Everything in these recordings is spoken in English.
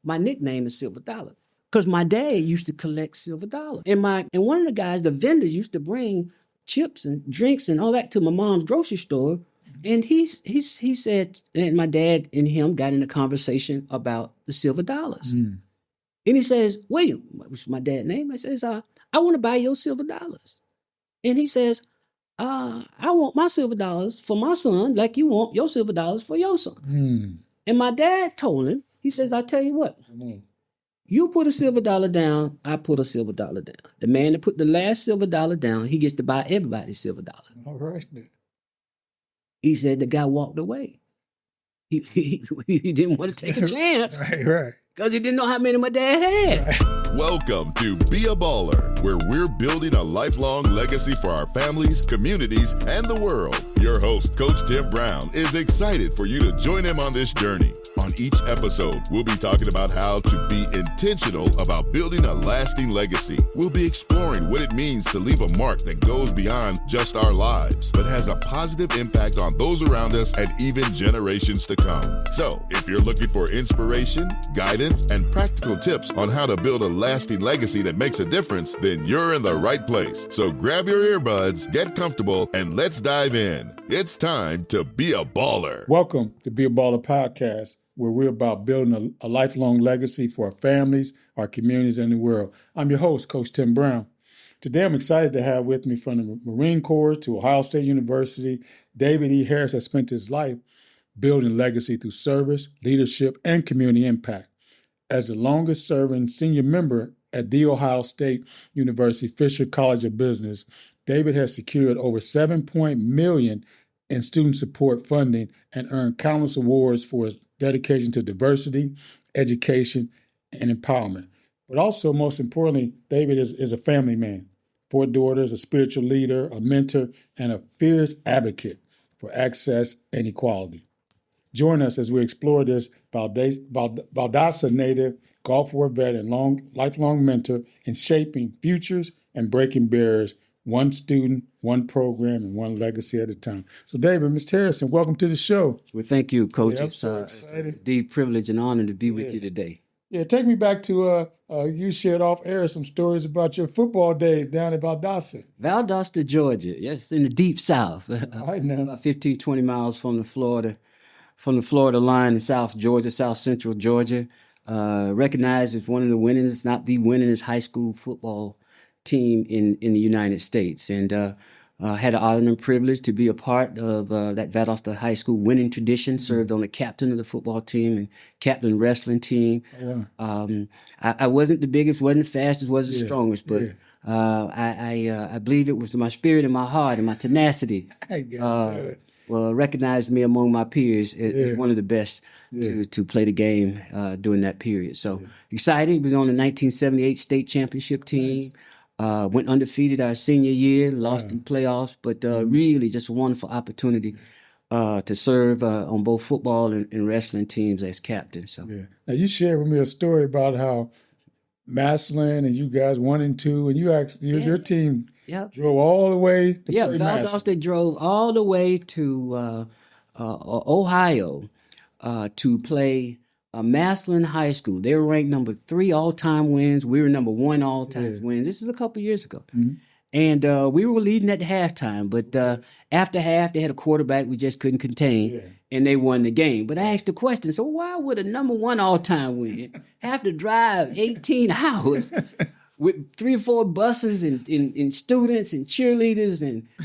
my nickname is Silver Dollar because my dad used to collect silver dollars. And one of the guys, the vendors, used to bring chips and drinks and all that to my mom's grocery store. And he said, and my dad and him got in a conversation about the silver dollars. And he says, William, which is my dad's name, I says, I want to buy your silver dollars. And he says, I want my silver dollars for my son like you want your silver dollars for your son. And my dad told him, he says, I tell you what, you put a silver dollar down, I put a silver dollar down. The man that put the last silver dollar down, he gets to buy everybody's silver dollar. All right. He said the guy walked away. He didn't want to take a chance. Right. Because he didn't know how many my dad had. Right. Welcome to Be a Baller, where we're building a lifelong legacy for our families, communities, and the world. Your host, Coach Tim Brown, is excited for you to join him on this journey. On each episode, we'll be talking about how to be intentional about building a lasting legacy. We'll be exploring what it means to leave a mark that goes beyond just our lives, but has a positive impact on those around us and even generations to come. So, if you're looking for inspiration, guidance, and practical tips on how to build a lasting legacy that makes a difference, then you're in the right place. So grab your earbuds, get comfortable, and let's dive in. It's time to be a baller. Welcome to Be a Baller podcast, where we're about building a lifelong legacy for our families, our communities, and the world. I'm your host, Coach Tim Brown. Today, I'm excited to have with me from the Marine Corps to Ohio State University, David E. Harris has spent his life building legacy through service, leadership, and community impact. As the longest-serving senior member at The Ohio State University Fisher College of Business, David has secured over $7 million in student support funding and earned countless awards for his dedication to diversity, education, and empowerment. But also, most importantly, David is a family man, 4 daughters, a spiritual leader, a mentor, and a fierce advocate for access and equality. Join us as we explore this Valdosta native, Gulf War vet, and lifelong mentor in shaping futures and breaking barriers, one student, one program, and one legacy at a time. So, David, Mr. Harrison, welcome to the show. Well, thank you, Coach. Yeah, it's excited. a deep privilege and honor to be with you today. Yeah, take me back to you shared off air some stories about your football days down at Valdosta. Valdosta, Georgia. Yes, in the deep South. I know. About 15, 20 miles from the Florida line in South Georgia, South Central Georgia. Recognized as one of the winningest, if not the winningest high school football team in the United States. And had the honor and privilege to be a part of that Valdosta High School winning tradition, served on the captain of the football team and captain wrestling team. I wasn't the biggest, wasn't the fastest, wasn't the strongest, but I believe it was my spirit and my heart and my tenacity recognized me among my peers as one of the best to play the game during that period. So excited. Was on the 1978 state championship team. Went undefeated our senior year, lost in playoffs, but really just a wonderful opportunity to serve on both football and wrestling teams as captain. So Now you shared with me a story about how Massillon and you guys 1 and 2, and you actually your team drove all the way to play Valdosta drove all the way to Ohio to play Massillon High School. They were ranked number 3 all-time wins. We were number 1 all-time wins. This is a couple years ago. And we were leading at halftime, but after half, they had a quarterback we just couldn't contain, and they won the game. But I asked the question, so why would a number 1 all-time win have to drive 18 hours with 3 or 4 buses and students and cheerleaders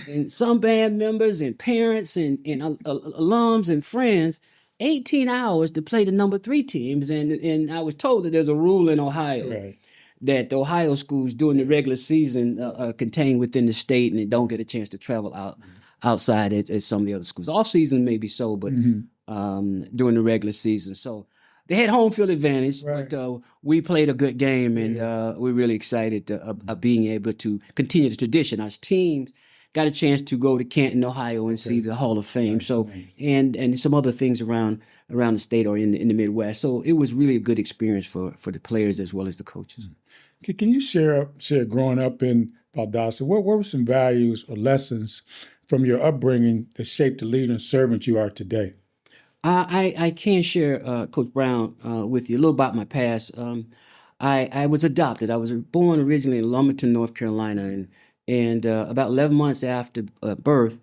and some band members and parents and alums and friends, 18 hours to play the number 3 teams? And I was told that there's a rule in Ohio that the Ohio schools during the regular season are contained within the state and they don't get a chance to travel outside as some of the other schools. Off season maybe so, but during the regular season. So they had home field advantage, but we played a good game, and we're really excited of being able to continue the tradition. Our teams got a chance to go to Canton, Ohio, and see the Hall of Fame. So and some other things around the state or in the Midwest. So it was really a good experience for the players as well as the coaches. Can you share growing up in Valdosta? What were some values or lessons from your upbringing that shaped the leader and servant you are today? I can share, Coach Brown, with you a little about my past. I was adopted. I was born originally in Lumberton, North Carolina, and about 11 months after birth,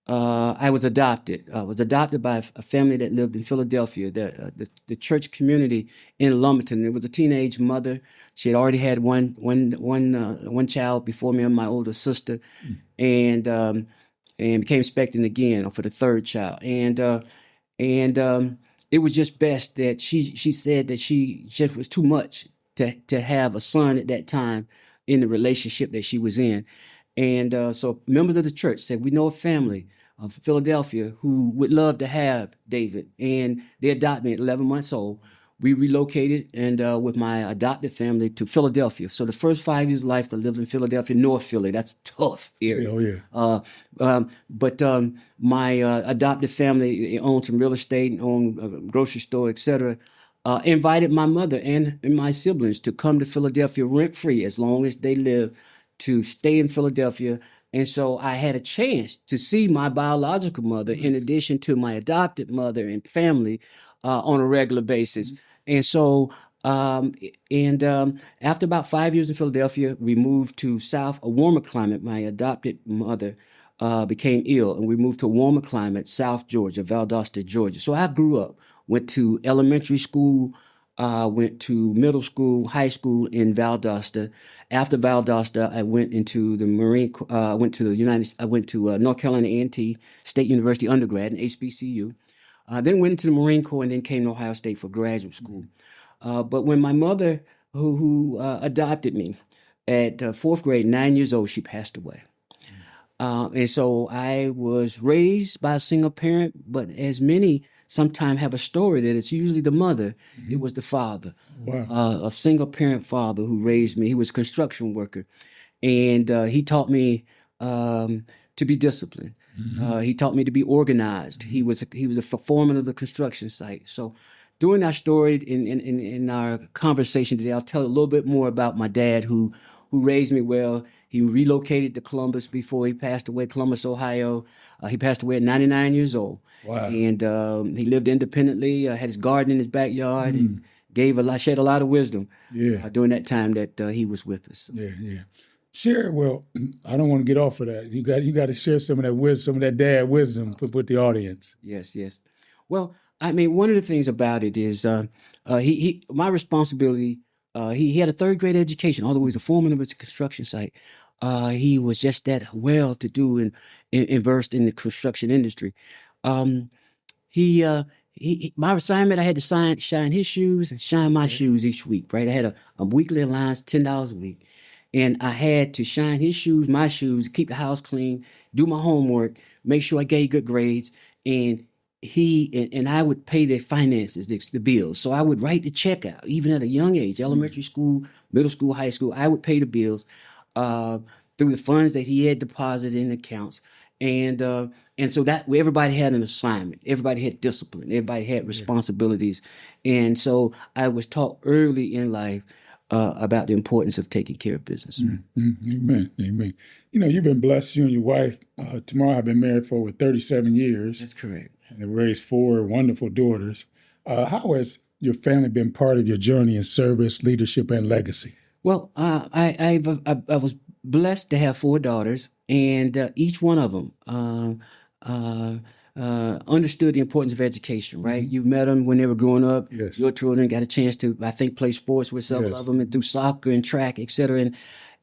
I was adopted. I was adopted by a family that lived in Philadelphia, the church community in Lumberton. It was a teenage mother. She had already had one child before me and my older sister, and became expectant again for the third child. And it was just best that she said that she just was too much to have a son at that time in the relationship that she was in. And so members of the church said, we know a family of Philadelphia who would love to have David, and they adopted me at 11 months old. We relocated and with my adopted family to Philadelphia. So the first 5 years of life, I lived in Philadelphia, North Philly. That's a tough area. Oh, yeah. But my adopted family owned some real estate, and owned a grocery store, etc. Invited my mother and my siblings to come to Philadelphia rent-free as long as they lived, to stay in Philadelphia. And so I had a chance to see my biological mother in addition to my adopted mother and family on a regular basis. And so, after about 5 years in Philadelphia, we moved to a warmer climate. My adopted mother became ill, and we moved to a warmer climate, South Georgia, Valdosta, Georgia. So I grew up, went to elementary school, went to middle school, high school in Valdosta. After Valdosta, I went into the Marine. I went to North Carolina A&T State University undergrad in HBCU. Then went into the Marine Corps, and then came to Ohio State for graduate school. But when my mother, who adopted me at fourth grade, 9 years old, she passed away. And so I was raised by a single parent, but as many sometimes have a story that it's usually the mother, it was the father. Wow. A single parent father who raised me. He was a construction worker, and he taught me to be disciplined. He taught me to be organized. He was a foreman of the construction site. So during our story in our conversation today, I'll tell a little bit more about my dad who raised me well. He relocated to Columbus before he passed away, Columbus, Ohio. He passed away at 99 years old. Wow. And he lived independently, had his garden in his backyard, and shed a lot of wisdom during that time that he was with us. Yeah. Share, well, I don't want to get off of that. You got to share some of that wisdom, some of that dad wisdom with the audience. Yes. Well, I mean, one of the things about it is my responsibility. He had a third grade education, although he was a foreman of a construction site. He was just that well-to-do and versed in the construction industry. My assignment, I had to shine his shoes and shine my shoes each week, right? I had a weekly allowance, $10 a week. And I had to shine his shoes, my shoes, keep the house clean, do my homework, make sure I gave good grades. And I would pay the finances, the bills. So I would write the check out, even at a young age, elementary school, middle school, high school. I would pay the bills through the funds that he had deposited in accounts. And so that everybody had an assignment. Everybody had discipline. Everybody had responsibilities. And so I was taught early in life about the importance of taking care of business. Amen. You know, you've been blessed, you and your wife. Tomorrow have been married for over 37 years. That's correct. And they raised 4 wonderful daughters. How has your family been part of your journey in service, leadership, and legacy? Well, I was blessed to have 4 daughters, and each one of them understood the importance of education, right? You've met them when they were growing up. Yes. Your children got a chance to, I think, play sports with several of them and do soccer and track, et cetera.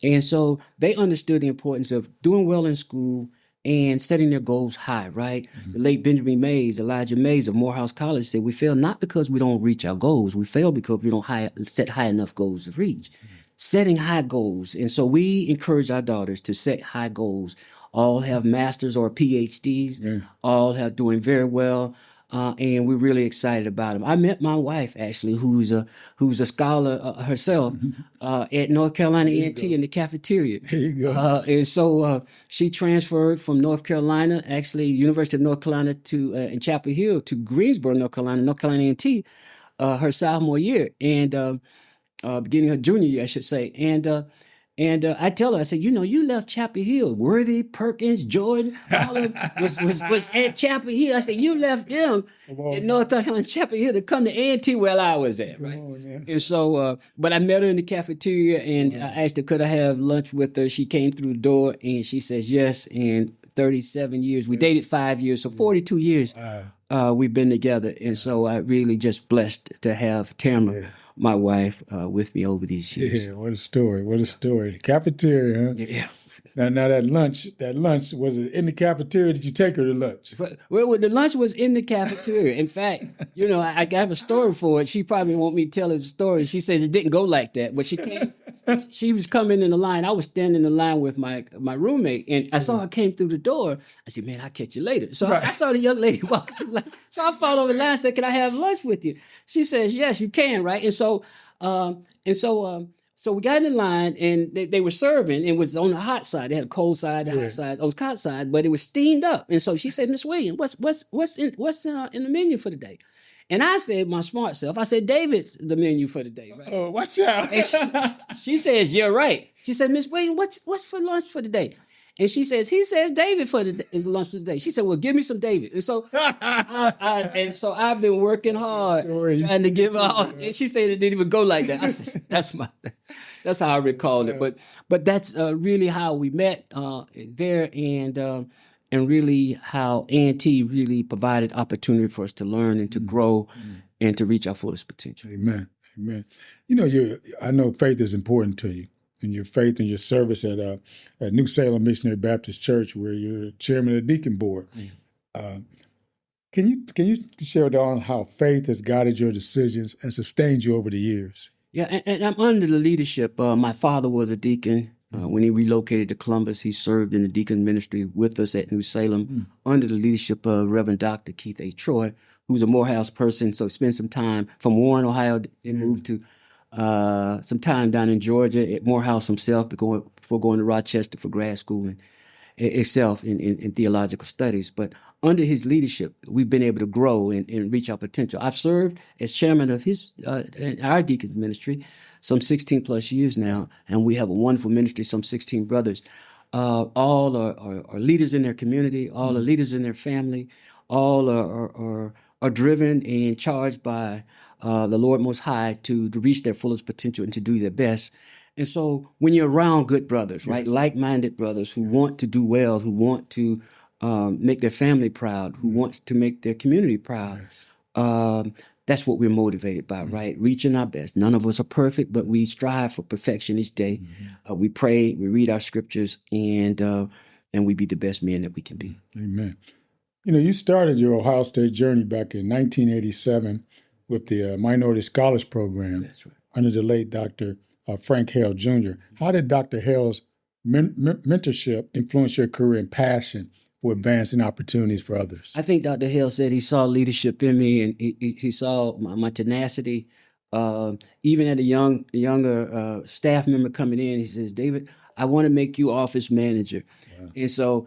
And so they understood the importance of doing well in school and setting their goals high, right? The late Benjamin Mays, Elijah Mays of Morehouse College said, we fail not because we don't reach our goals. We fail because we don't set high enough goals to reach. Setting high goals. And so we encourage our daughters to set high goals. All have masters or PhDs. All have doing very well. And we're really excited about them. I met my wife, actually, who's a scholar herself at North Carolina A&T in the cafeteria. There you go. And so she transferred from North Carolina, actually University of North Carolina in Chapel Hill to Greensboro, North Carolina A&T, her sophomore year, and beginning her junior year, I should say. And I tell her, I said, you left Chapel Hill. Worthy, Perkins, Jordan, all of was at Chapel Hill. I said, you left them in North Carolina, Chapel Hill to come to A&T where I was at, right? And so, but I met her in the cafeteria, and I asked her, could I have lunch with her? She came through the door, and she says yes. And 37 years, we dated 5 years, so 42 years we've been together. And so I really just blessed to have Tamara, my wife, with me over these years. Yeah, what a story! What a story! The cafeteria, huh? Yeah. Now that lunch was it in the cafeteria? Did you take her to lunch? Well, the lunch was in the cafeteria. In fact, I have a story for it. She probably won't me tell her the story. She says it didn't go like that, but she came. She was coming in the line. I was standing in the line with my roommate, and I saw her came through the door. I said, "Man, I'll catch you later." So I saw the young lady walk through the line. So I followed over the line and said, "Can I have lunch with you?" She says, "Yes, you can." Right, so we got in the line, and they were serving. It was on the hot side. They had a cold side, the hot side, on the hot side, but it was steamed up. And so she said, "Miss Williams, what's in the menu for the day?" And I said, my smart self, I said, "David's the menu for the day." Right? Oh, watch out! She says, "You're right." She said, "Miss Williams, what's for lunch for the day?" And she says, "He says David is lunch for the day." She said, "Well, give me some David." And so, I've been working hard trying to give her all. And she said it didn't even go like that. I said, that's how I recall it. But that's really how we met there, and really how A&T really provided opportunity for us to learn and to grow and to reach our fullest potential. Amen. Amen. I know faith is important to you, and your faith and your service at New Salem Missionary Baptist Church, where you're chairman of the deacon board. Can you share on how faith has guided your decisions and sustained you over the years? Yeah, and I'm under the leadership. My father was a deacon. When he relocated to Columbus, he served in the deacon ministry with us at New Salem under the leadership of Reverend Dr. Keith A. Troy, who's a Morehouse person. So spent some time from Warren, Ohio, and moved to some time down in Georgia at Morehouse himself before going to Rochester for grad school and itself in theological studies. But under his leadership, we've been able to grow and reach our potential. I've served as chairman of our deacon's ministry some 16 plus years now, and we have a wonderful ministry, some 16 brothers. All are leaders in their community, all are leaders in their family, all are driven and charged by the Lord Most High to reach their fullest potential and to do their best. And so when you're around good brothers, right, like-minded brothers who want to do well, who want to make their family proud, who wants to make their community proud, that's what we're motivated by, right? Reaching our best. None of us are perfect, but we strive for perfection each day. We pray, we read our scriptures, and we be the best men that we can be. Amen. You started your Ohio State journey back in 1987 with the Minority Scholars Program. That's right. Under the late Dr. Frank Hale Jr. How did Dr. Hale's mentorship influence your career and passion for advancing opportunities for others? I think Dr. Hale said he saw leadership in me, and he saw my tenacity. Even at a younger staff member coming in, he says, "David, I want to make you office manager." And so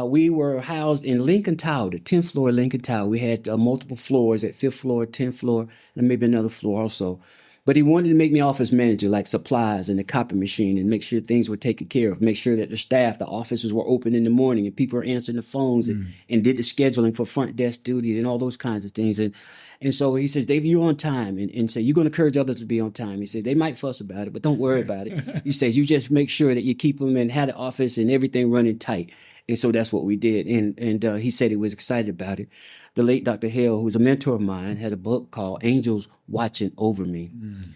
we were housed in Lincoln Tower, the 10th floor of Lincoln Tower. We had multiple floors at 5th floor, 10th floor, and maybe another floor also. But he wanted to make me office manager, like supplies and the copy machine, and make sure things were taken care of, make sure that the staff, the offices were open in the morning and people were answering the phones and did the scheduling for front desk duties and all those kinds of things. And so he says, "David, you're on time." And so you're going to encourage others to be on time. He said, "They might fuss about it, but don't worry about it." He says, "You just make sure that you keep them and have the office and everything running tight." And so that's what we did. And he said he was excited about it. The late Dr. Hale, who was a mentor of mine, had a book called Angels Watching Over Me.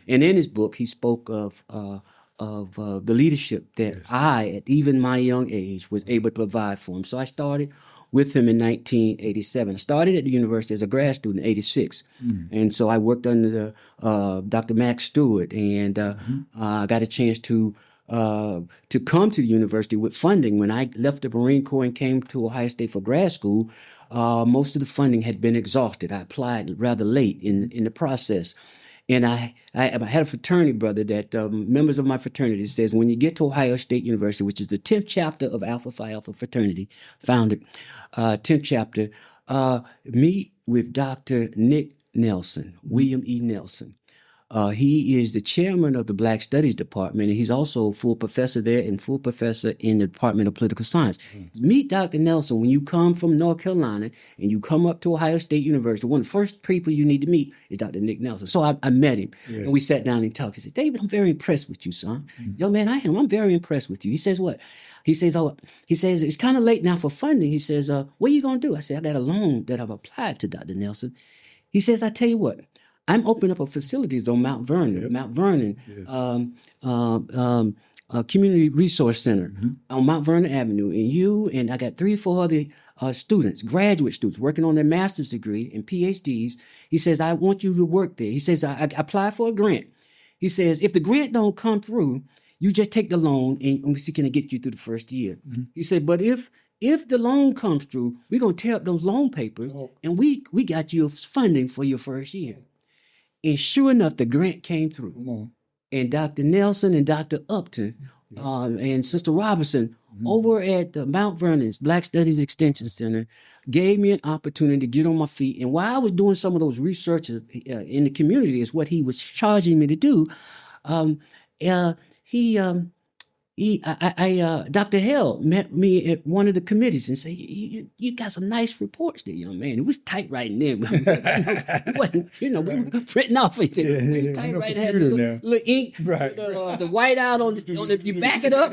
And in his book, he spoke of the leadership that I, at even my young age, was able to provide for him. So I started with him in 1987. I started at the university as a grad student in 86. And so I worked under Dr. Max Stewart, and I got a chance to come to the university with funding. When I left the Marine Corps and came to Ohio State for grad school, most of the funding had been exhausted. I applied rather late in the process. And I had a fraternity brother that members of my fraternity says, when you get to Ohio State University, which is the 10th chapter of Alpha Phi Alpha fraternity, founded 10th chapter, meet with Dr. Nick Nelson, William E. Nelson. He is the chairman of the Black Studies Department, and he's also a full professor there and full professor in the Department of Political Science. Meet Dr. Nelson when you come from North Carolina and you come up to Ohio State University. One of the first people you need to meet is Dr. Nick Nelson. So I met him, and we sat down and talked. He said, "David, I'm very impressed with you, son." "Young man, I am. I'm very impressed with you." He says, "What?" He says, it's kind of late now for funding. He says, "What are you going to do?" I said, "I got a loan that I've applied to Dr. Nelson." He says, "I tell you what, I'm opening up a facilities on Mount Vernon, Community Resource Center on Mount Vernon Avenue. And you and I got 3 or 4 other students, graduate students, working on their master's degree and PhDs. He says, I want you to work there." He says, I applied for a grant. He says, if the grant don't come through, you just take the loan and we see can I get you through the first year. He said, but if the loan comes through, we're going to tear up those loan papers and we got you funding for your first year. And sure enough, the grant came through. And Dr. Nelson and Dr. Upton and Sister Robinson over at Mount Vernon's Black Studies Extension Center gave me an opportunity to get on my feet. And while I was doing some of those research in the community is what he was charging me to do, Dr. Hale met me at one of the committees and said, you got some nice reports there, young man. It was typewriting then. We were printing off it. We was typewriting, had a little ink, the white out on the, you back it up,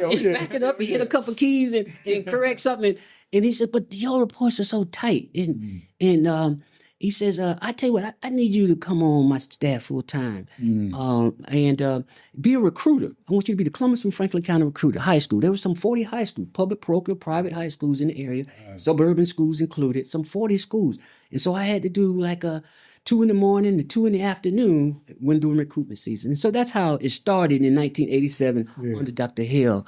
you hit a couple keys and correct something. And he said, but your reports are so tight. And he says, I tell you what, I need you to come on my staff full time and be a recruiter. I want you to be the Columbus and Franklin County recruiter, high school. There were some 40 high schools, public, parochial, private high schools in the area, suburban schools included, some 40 schools. And so I had to do like 2 in the morning to 2 in the afternoon when doing recruitment season. And so that's how it started in 1987 under Dr. Hale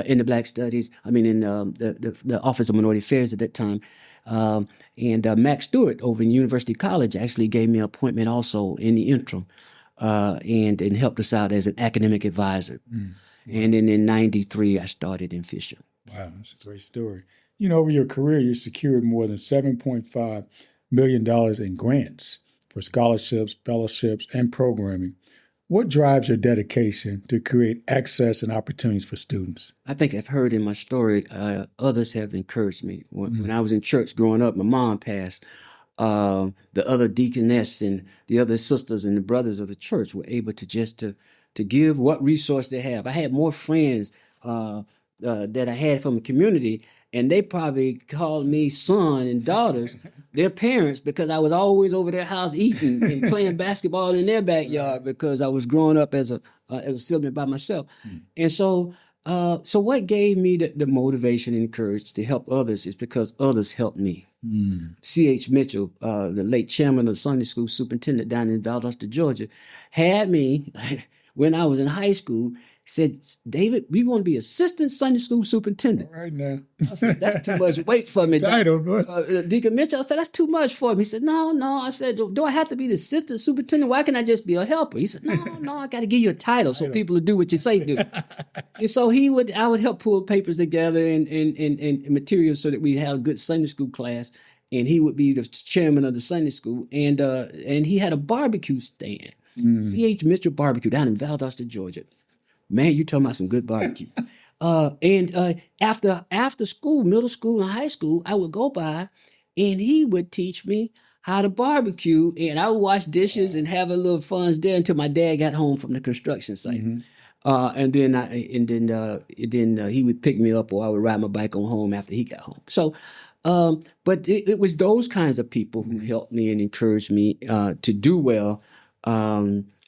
in the Black Studies, in the Office of Minority Affairs at that time. And Max Stewart over in University College actually gave me an appointment also in the interim and helped us out as an academic advisor. And then in 93, I started in Fisher. Wow, that's a great story. Over your career, you secured more than $7.5 million in grants for scholarships, fellowships, and programming. What drives your dedication to create access and opportunities for students? I think I've heard in my story, others have encouraged me. When I was in church growing up, my mom passed. The other deaconess and the other sisters and the brothers of the church were able to give what resource they have. I had more friends that I had from the community, and they probably called me son and daughters, their parents, because I was always over their house eating and playing basketball in their backyard because I was growing up as a sibling by myself. And so what gave me the motivation and courage to help others is because others helped me. C.H. Mitchell, the late chairman of the Sunday school superintendent down in Valdosta, Georgia, had me when I was in high school. Said, David, we want to be assistant Sunday school superintendent. Right now. I said, that's too much weight for me. Title, Deacon Mitchell, I said, that's too much for me. He said, no. I said, do I have to be the assistant superintendent? Why can't I just be a helper? He said, no, I got to give you a title so people will do what you say do. And so I would help pull papers together and materials so that we have a good Sunday school class. And he would be the chairman of the Sunday school. And he had a barbecue stand, C.H. Mitchell Barbecue down in Valdosta, Georgia. Man, you talking about some good barbecue. And after school, middle school and high school, I would go by and he would teach me how to barbecue. And I would wash dishes and have a little fun there until my dad got home from the construction site. And then he would pick me up or I would ride my bike on home after he got home. So, but it was those kinds of people who helped me and encouraged me to do well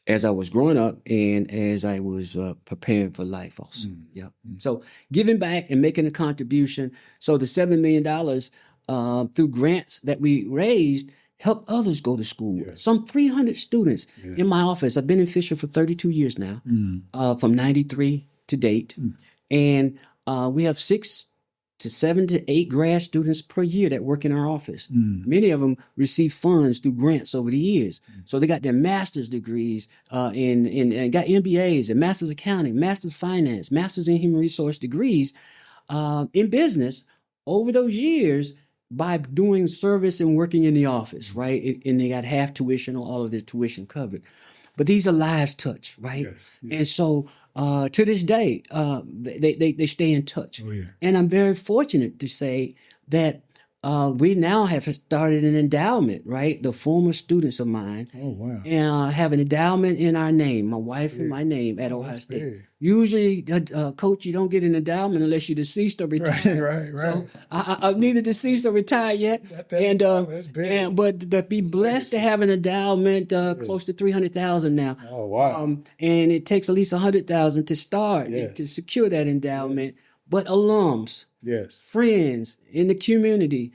as I was growing up and as I was preparing for life also. So giving back and making a contribution. So the $7 million through grants that we raised helped others go to school. Some 300 students in my office. I've been in Fisher for 32 years now, from 93 to date. And we have 6 to 7 to 8 grad students per year that work in our office. Many of them receive funds through grants over the years. So they got their master's degrees and got MBAs and master's accounting, master's finance, master's in human resource degrees in business over those years by doing service and working in the office, right? And they got half tuition or all of their tuition covered. but these are lives touched, right? Yes, yes. And so to this day, they stay in touch. Oh, yeah. And I'm very fortunate to say that we now have started an endowment, right? The former students of mine Oh, wow. and have an endowment in our name, my wife and my name at Ohio That's State. big. Usually, Coach, you don't get an endowment unless you're deceased or retired. Right. So I'm neither deceased or retired yet. That's big. But to be blessed to have an endowment close to 300,000 now. Oh, wow. And it takes at least 100,000 to start Yes. to secure that endowment. But alums, Yes. friends in the community,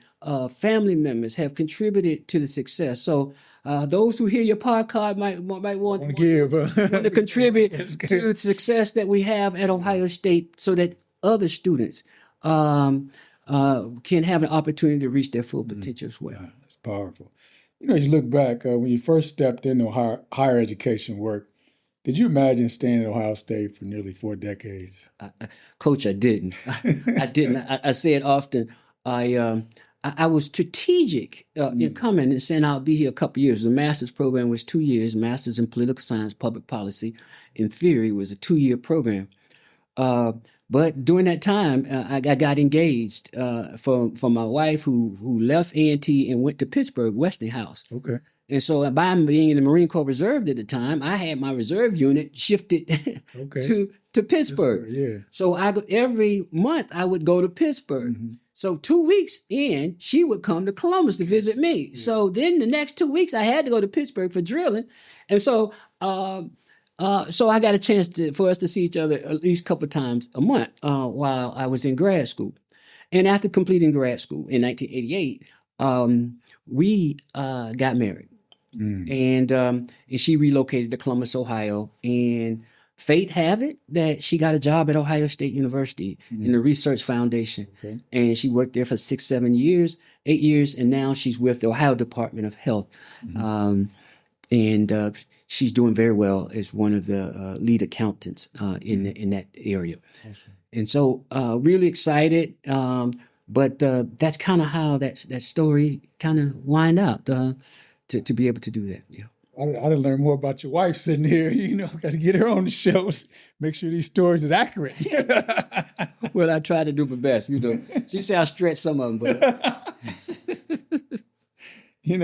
family members have contributed to the success. So those who hear your podcast might want Want to give. to contribute to the success that we have at Ohio State, so that other students can have an opportunity to reach their full potential as well. That's powerful. As you look back, when you first stepped into higher education work, did you imagine staying at Ohio State for nearly 4 decades? Coach, I didn't. I didn't. I say it often. I was strategic in coming and saying I'll be here a couple of years. The master's program was 2 years, master's in political science, public policy. In theory, was a 2-year program. But during that time, I got engaged from my wife who left A&T and went to Pittsburgh, Westinghouse. Okay. And so by being in the Marine Corps Reserve at the time, I had my reserve unit shifted to Pittsburgh. Yeah. So every month I would go to Pittsburgh. So 2 weeks in, she would come to Columbus to visit me. Yeah. So then the next 2 weeks I had to go to Pittsburgh for drilling. And so so I got a chance for us to see each other at least a couple of times a month while I was in grad school. And after completing grad school in 1988, we got married. And she relocated to Columbus, Ohio, and fate have it that she got a job at Ohio State University in the Research Foundation. Okay. And she worked there for 8 years, and now she's with the Ohio Department of Health. And she's doing very well as one of the lead accountants in that area. Awesome. And so really excited, but that's kind of how that story kind of wind out. To be able to do that, yeah. I didn't learn more about your wife sitting here. Got to get her on the shows, make sure these stories is accurate. Well, I try to do my best. She said I stretched some of them, but in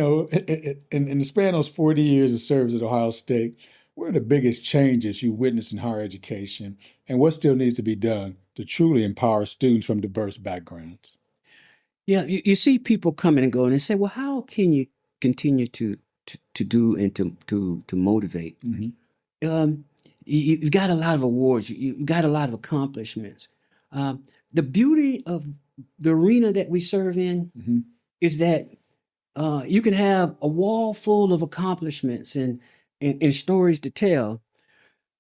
the span of those 40 years of service at Ohio State, what are the biggest changes you witnessed in higher education, and what still needs to be done to truly empower students from diverse backgrounds? Yeah, you see people coming and going and say, well, how can you continue to do and to motivate? You've got a lot of awards. You've got a lot of accomplishments. The beauty of the arena that we serve in is that you can have a wall full of accomplishments and stories to tell,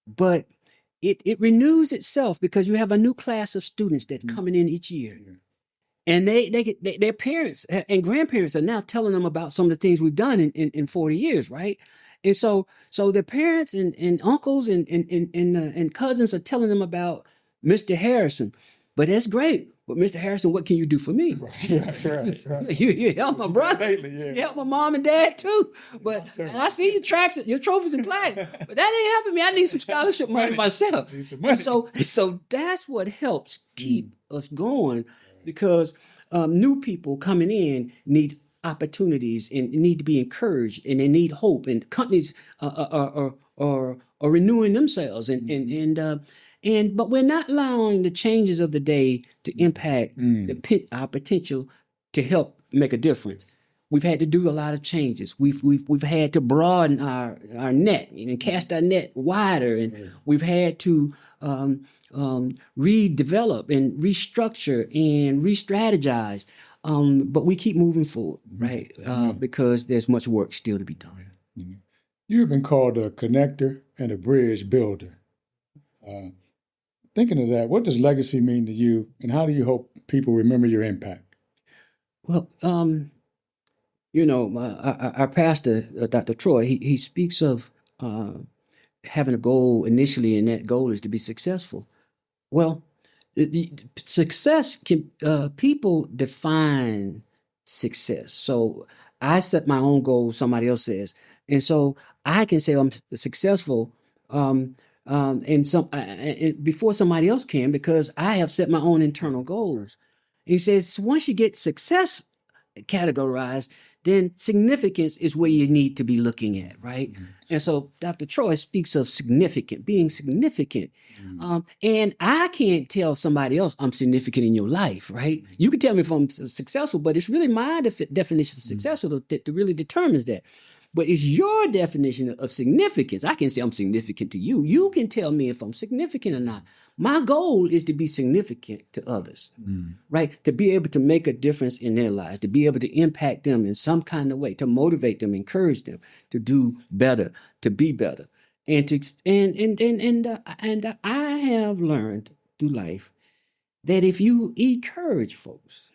but it renews itself because you have a new class of students that's coming in each year. Yeah. And their parents and grandparents are now telling them about some of the things we've done in 40 years, right? And so their parents and uncles and cousins are telling them about Mr. Harrison. But that's great. But Mr. Harrison, what can you do for me? Right. You help my brother. You help my mom and dad too. But and I see your tracks, your trophies and plaques. But that ain't helping me. I need some scholarship money myself. So that's what helps keep us going. Because new people coming in need opportunities and need to be encouraged, and they need hope. And companies are renewing themselves, but we're not allowing the changes of the day to impact our potential to help make a difference. We've had to do a lot of changes. We've had to broaden our net and cast our net wider, and we've had to redevelop and restructure and re-strategize. But we keep moving forward, right? Because there's much work still to be done. You've been called a connector and a bridge builder. Thinking of that, what does legacy mean to you, and how do you hope people remember your impact? Well, our pastor, Dr. Troy, he speaks of having a goal initially, and that goal is to be successful. Well, the success can people define success. So I set my own goals. Somebody else says And so I can say I'm successful before somebody else can, because I have set my own internal goals. He says once you get success categorized, then significance is where you need to be looking at, right? And so Dr. Troy speaks of being significant. And I can't tell somebody else I'm significant in your life, right? You can tell me if I'm successful, but it's really my definition of successful that really determines that. But it's your definition of significance. I can say I'm significant to you. You can tell me if I'm significant or not. My goal is to be significant to others, right? To be able to make a difference in their lives, to be able to impact them in some kind of way, to motivate them, encourage them to do better, to be better. And I have learned through life that if you encourage folks,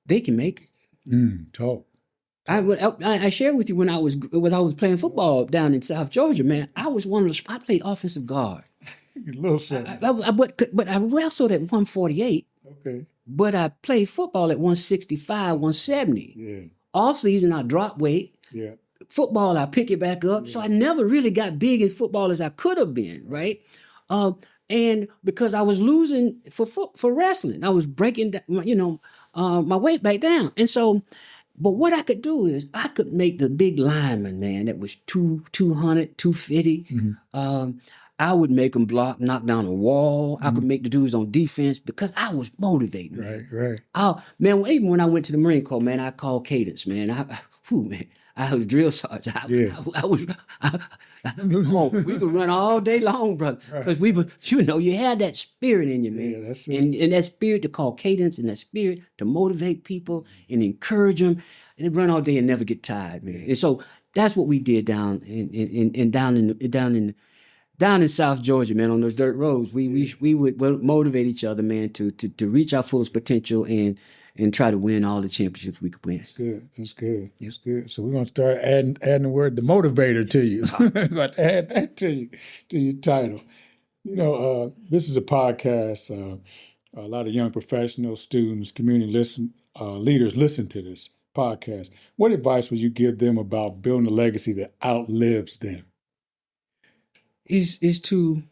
they can make it. Talk. I shared with you when I was playing football down in South Georgia, man. I was I played offensive guard. Little something. But I wrestled at 148. Okay. But I played football at 165, 170. Yeah. Off season, I dropped weight. Yeah. Football, I pick it back up. Yeah. So I never really got big in football as I could have been, right? And because I was losing for wrestling, I was breaking down, my weight back down. And so, but what I could do is I could make the big lineman, man, that was 200, 250. I would make them knock down a wall. I could make the dudes on defense because I was motivating. Right. Man, even when I went to the Marine Corps, man, I called cadence, man. I was drill sergeant. We could run all day long, brother. Because we were, you had that spirit in you, man. Yeah, that's it. And that spirit to call cadence, and that spirit to motivate people and encourage them, and they run all day and never get tired, man. And so that's what we did down in South Georgia, man, on those dirt roads. We would motivate each other, man, to reach our fullest potential and try to win all the championships we could win. That's good. So we're going to start adding the word the motivator to you. We're going to add that to your title. This is a podcast. A lot of young professionals, students, community leaders listen to this podcast. What advice would you give them about building a legacy that outlives them? Is to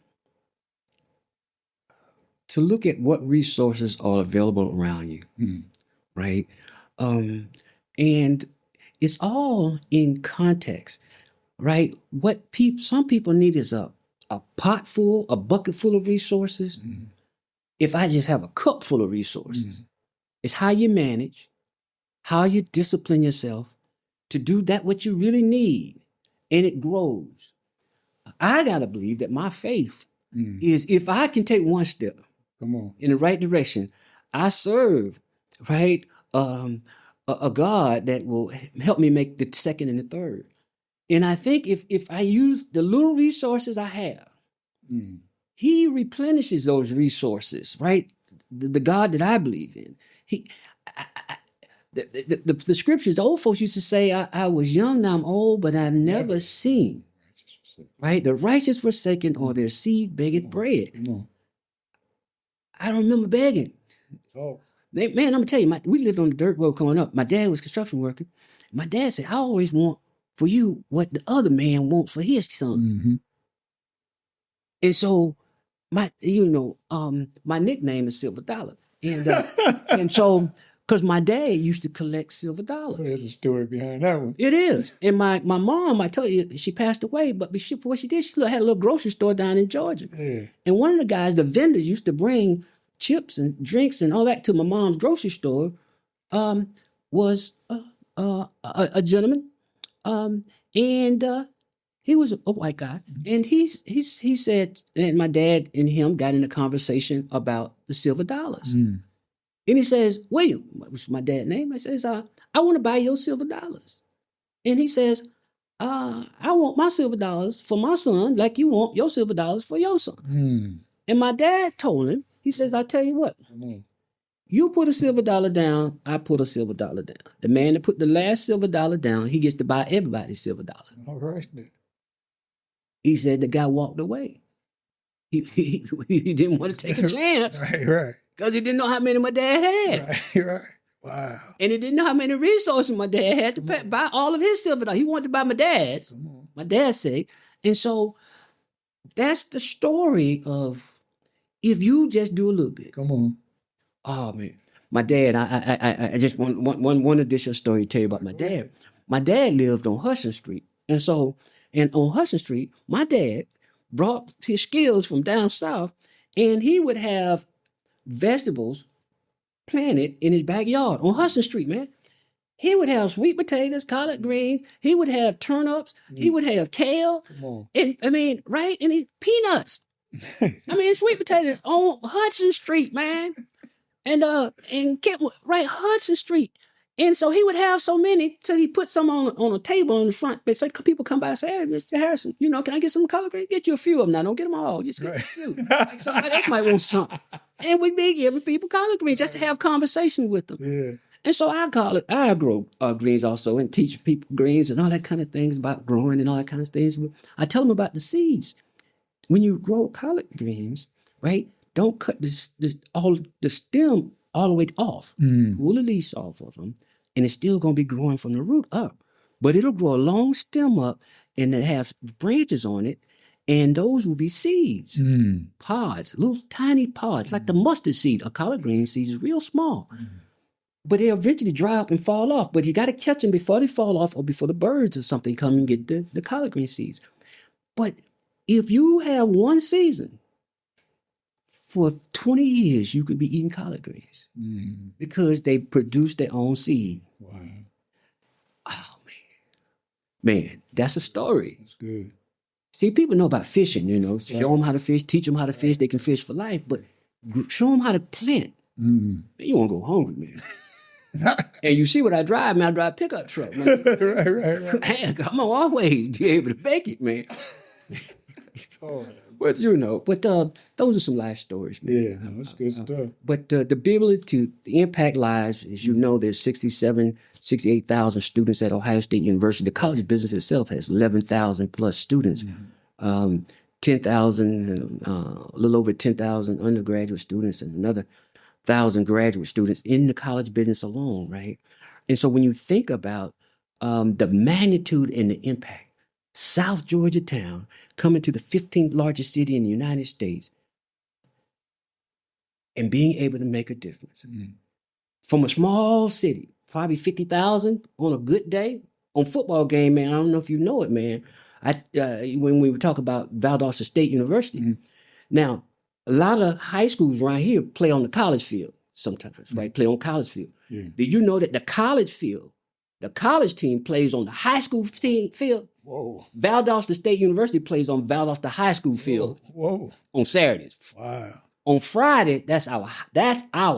look at what resources are available around you, right? And it's all in context, right? What some people need is a bucket full of resources. If I just have a cup full of resources, it's how you manage, how you discipline yourself to do that what you really need, and it grows. I gotta believe that my faith is if I can take one step in the right direction, I serve, right, a God that will help me make the second and the third. And I think if I use the little resources I have, He replenishes those resources, right? The God that I believe in. The scriptures, the old folks used to say, I was young, now I'm old, but I've never seen. Right? The righteous forsaken or their seed beggeth bread. I don't remember begging. Man, I'm going to tell you, we lived on the dirt road growing up. My dad was a construction worker. My dad said, I always want for you what the other man wants for his son. And so, my nickname is Silver Dollar. And so, because my dad used to collect silver dollars. There's a story behind that one. It is. And my mom, I told you, she passed away, but before she did, she had a little grocery store down in Georgia. Yeah. And one of the guys, the vendors, used to bring chips and drinks and all that to my mom's grocery store, was a gentleman. And he was a white guy. And he said, and my dad and him got in a conversation about the silver dollars. And he says, William, which is my dad's name, I says, I want to buy your silver dollars. And he says, I want my silver dollars for my son like you want your silver dollars for your son. And my dad told him, he says, I'll tell you what, you put a silver dollar down, I put a silver dollar down. The man that put the last silver dollar down, he gets to buy everybody's silver dollar. All right. He said the guy walked away. He didn't want to take a chance. Right. Because he didn't know how many my dad had. Right. Wow. And he didn't know how many resources my dad had to buy all of his silver. He wanted to buy my dad's sake. And so that's the story of if you just do a little bit. Come on. Oh man, my dad. I just want one additional story to tell you about my dad. My dad lived on Hudson Street, and on Hudson Street, my dad brought his skills from down south, and he would have vegetables planted in his backyard on Hudson Street, man. He would have sweet potatoes, collard greens. He would have turnips. He would have kale. Come on. And right? And peanuts. Sweet potatoes on Hudson Street, man. And right, Hudson Street. And so he would have so many till he put some on a table in the front. But so people come by and say, hey, Mr. Harrison, can I get some collard greens? Get you a few of them now. Don't get them all. Just get a few. Like somebody else might want some. And we'd be giving people collard greens just to have conversation with them. Yeah. And so I grow greens also and teach people greens and all that kind of things about growing and all that kind of things. I tell them about the seeds. When you grow collard greens, right, don't cut the stem all the way off. Pull the leaves off of them, and it's still going to be growing from the root up. But it'll grow a long stem up, and it have branches on it, and those will be seeds, pods, little tiny pods, like the mustard seed. A collard green seed is real small. But they eventually dry up and fall off. But you got to catch them before they fall off or before the birds or something come and get the collard green seeds. But if you have one season, for 20 years, you could be eating collard greens because they produce their own seed. Wow. Oh, man, that's a story. That's good. See, people know about fishing, show them how to fish, teach them how to fish. They can fish for life, but show them how to plant. You won't go hungry, man. And you see what I drive, man. I drive a pickup truck, man. right. Man, I'm gonna always be able to make it, man. But those are some life stories, man. Yeah, that's good stuff. But the ability to the impact lives, as you know, there's 68,000 students at Ohio State University. The college business itself has 11,000 plus students. 10,000, a little over 10,000 undergraduate students and another 1,000 graduate students in the college business alone, right? And so when you think about the magnitude and the impact, South Georgia town coming to the 15th largest city in the United States and being able to make a difference. From a small city, probably 50,000 on a good day, on football game, man, I don't know if you know it, man. When we were talking about Valdosta State University, now, a lot of high schools around here play on the college field sometimes, right? Play on college field. Yeah. Did you know that the college team plays on the high school field? Whoa. Valdosta State University plays on Valdosta High School field. Whoa. On Saturdays. Wow. On Friday, that's our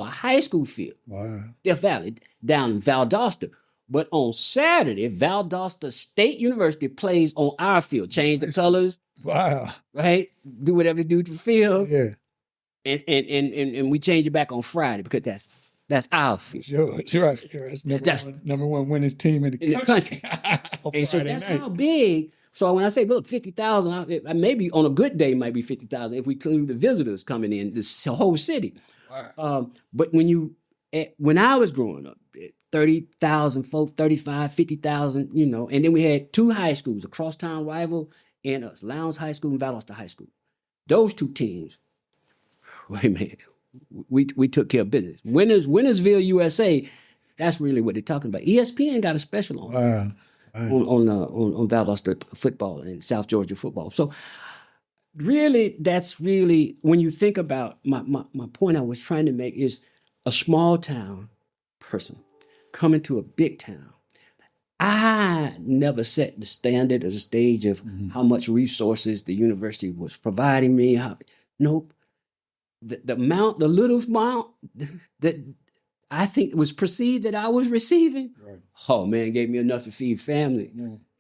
high school field. Wow. Death Valley, down in Valdosta. But on Saturday, Valdosta State University plays on our field. Change the colors. Wow. Right? Do whatever they do to the field. Yeah. And we change it back on Friday because that's our field. Sure. That's number one winningest team in the country. And so that's how big. So when I say, look, 50,000, maybe on a good day might be 50,000 if we include the visitors coming in, this whole city. Wow. But when I was growing up, 30,000 folks, 35, 50,000, and then we had two high schools, a crosstown rival and us, Lowndes High School and Valdosta High School. Those two teams, wait a minute, we took care of business. Winnersville, USA, that's really what they're talking about. ESPN got a special on on Valdosta football and South Georgia football. So really, that's really, when you think about my point I was trying to make is a small town person coming to a big town. I never set the standard as a stage of how much resources the university was providing me. Nope. The little amount that I think was perceived that I was receiving, oh man, gave me enough to feed family,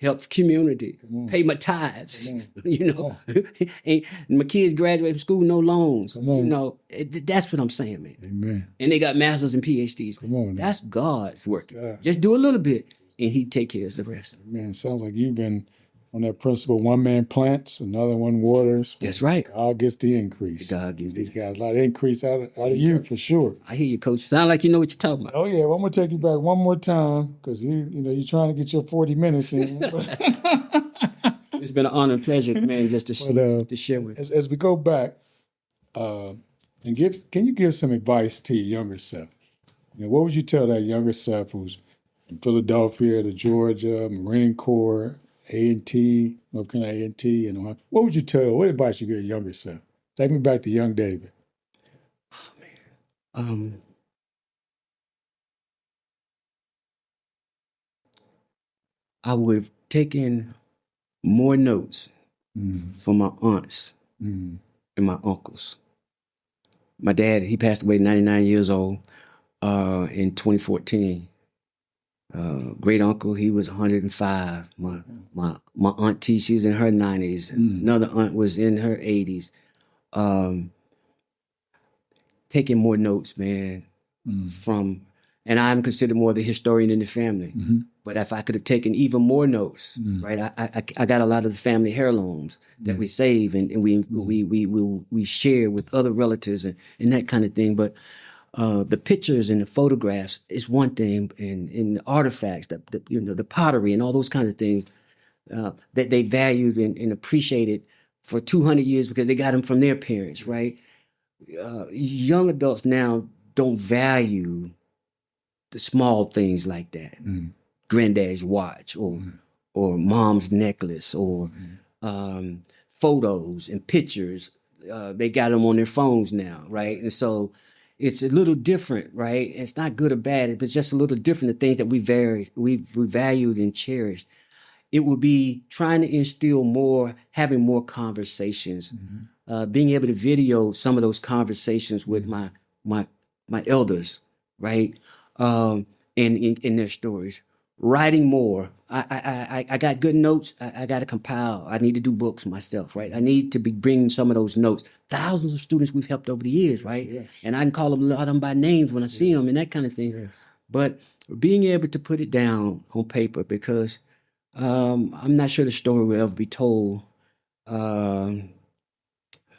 help community, pay my tithes, and my kids graduate from school, no loans. That's what I'm saying, man. Amen. And they got masters and PhDs. Come on, that's God's work. God. Just do a little bit, and He take care of the rest. Man, sounds like you've been on that principle, one man plants, another one waters. That's right. God gets the increase. God gives He's the got a lot of increase out of you for sure. I hear you, Coach. Sound like you know what you're talking about. Oh yeah, well, I'm gonna take you back one more time because you're trying to get your 40 minutes in. It's been an honor and pleasure, man, just to share with. As we go back, can you give some advice to your younger self? What would you tell that younger self who's from Philadelphia to Georgia, Marine Corps, A&T, North Carolina A&T, and Ohio? What advice you give your younger self? Take me back to young David. Oh man. I would have taken more notes from my aunts and my uncles. My dad, he passed away 99 years old in 2014. Great uncle, he was 105. My auntie, she was in her 90s. Another aunt was in her 80s. Taking more notes, man, from, and I'm considered more the historian in the family. But if I could have taken even more notes, right? I got a lot of the family heirlooms that we save and we share with other relatives and that kind of thing. But the pictures and the photographs is one thing, and the artifacts, the pottery and all those kinds of things that they valued and appreciated for 200 years because they got them from their parents, right? Young adults now don't value the small things like that. Granddad's watch or mom's necklace or photos and pictures. They got them on their phones now, right? And so it's a little different, right? It's not good or bad. It's just a little different. The things that we valued and cherished. It would be trying to instill more, having more conversations, being able to video some of those conversations with my elders, right? And in their stories. Writing more. I got good notes. I got to compile. I need to do books myself, right? I need to be bringing some of those notes. Thousands of students we've helped over the years, right? Yes. And I can call them a lot of them by names when I see them and that kind of thing. Yes. But being able to put it down on paper because I'm not sure the story will ever be told, and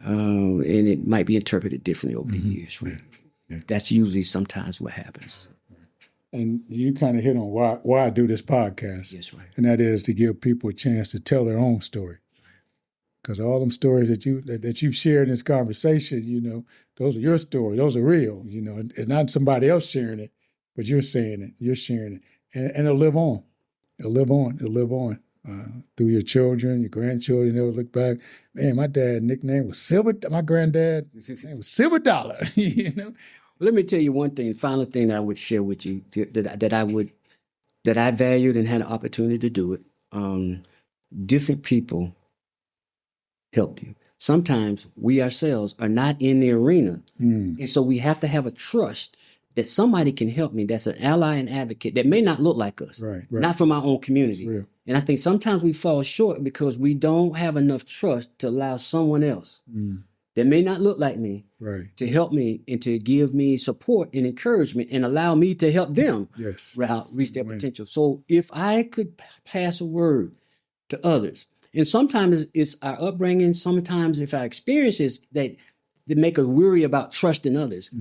it might be interpreted differently over the years, right? Yeah. That's usually sometimes what happens. And you kind of hit on why I do this podcast. Yes, right. And that is to give people a chance to tell their own story. Because all them stories that you've shared in this conversation, those are your stories. Those are real. It's not somebody else sharing it, but you're saying it. You're sharing it. And it'll live on. It'll live on. Through your children, your grandchildren, they'll look back. Man, my dad's nickname was Silver. My granddad's name was Silver Dollar. Let me tell you one thing, final thing that I would share with you that I valued and had an opportunity to do it. Different people help you. Sometimes we ourselves are not in the arena. And so we have to have a trust that somebody can help me that's an ally and advocate that may not look like us, right. Not from our own community. And I think sometimes we fall short because we don't have enough trust to allow someone else that may not look like me to help me and to give me support and encouragement and allow me to help them reach their potential. So if I could pass a word to others, and sometimes it's our upbringing, sometimes if our experiences that make us weary about trusting others,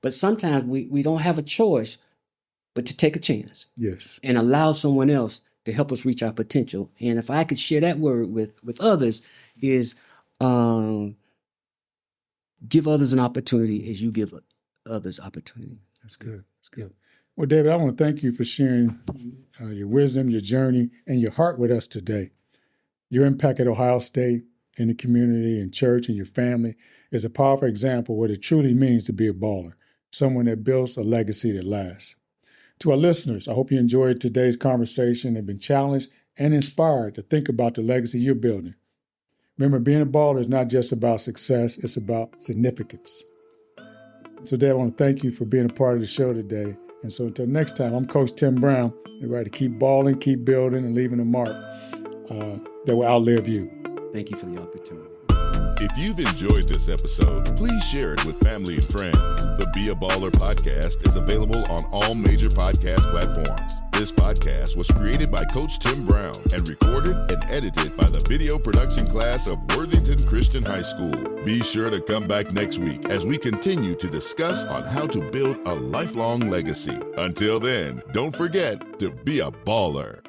but sometimes we don't have a choice but to take a chance and allow someone else to help us reach our potential. And if I could share that word with others is give others an opportunity as you give others opportunity. That's good. That's good. Well, David, I want to thank you for sharing your wisdom, your journey, and your heart with us today. Your impact at Ohio State, in the community, in church, and your family is a powerful example of what it truly means to be a baller, someone that builds a legacy that lasts. To our listeners, I hope you enjoyed today's conversation and been challenged and inspired to think about the legacy you're building. Remember, being a baller is not just about success, it's about significance. So, Dad, I want to thank you for being a part of the show today. And so until next time, I'm Coach Tim Brown. Everybody keep balling, keep building, and leaving a mark that will outlive you. Thank you for the opportunity. If you've enjoyed this episode, please share it with family and friends. The Be a Baller podcast is available on all major podcast platforms. This podcast was created by Coach Tim Brown and recorded and edited by the video production class of Worthington Christian High School. Be sure to come back next week as we continue to discuss on how to build a lifelong legacy. Until then, don't forget to be a baller.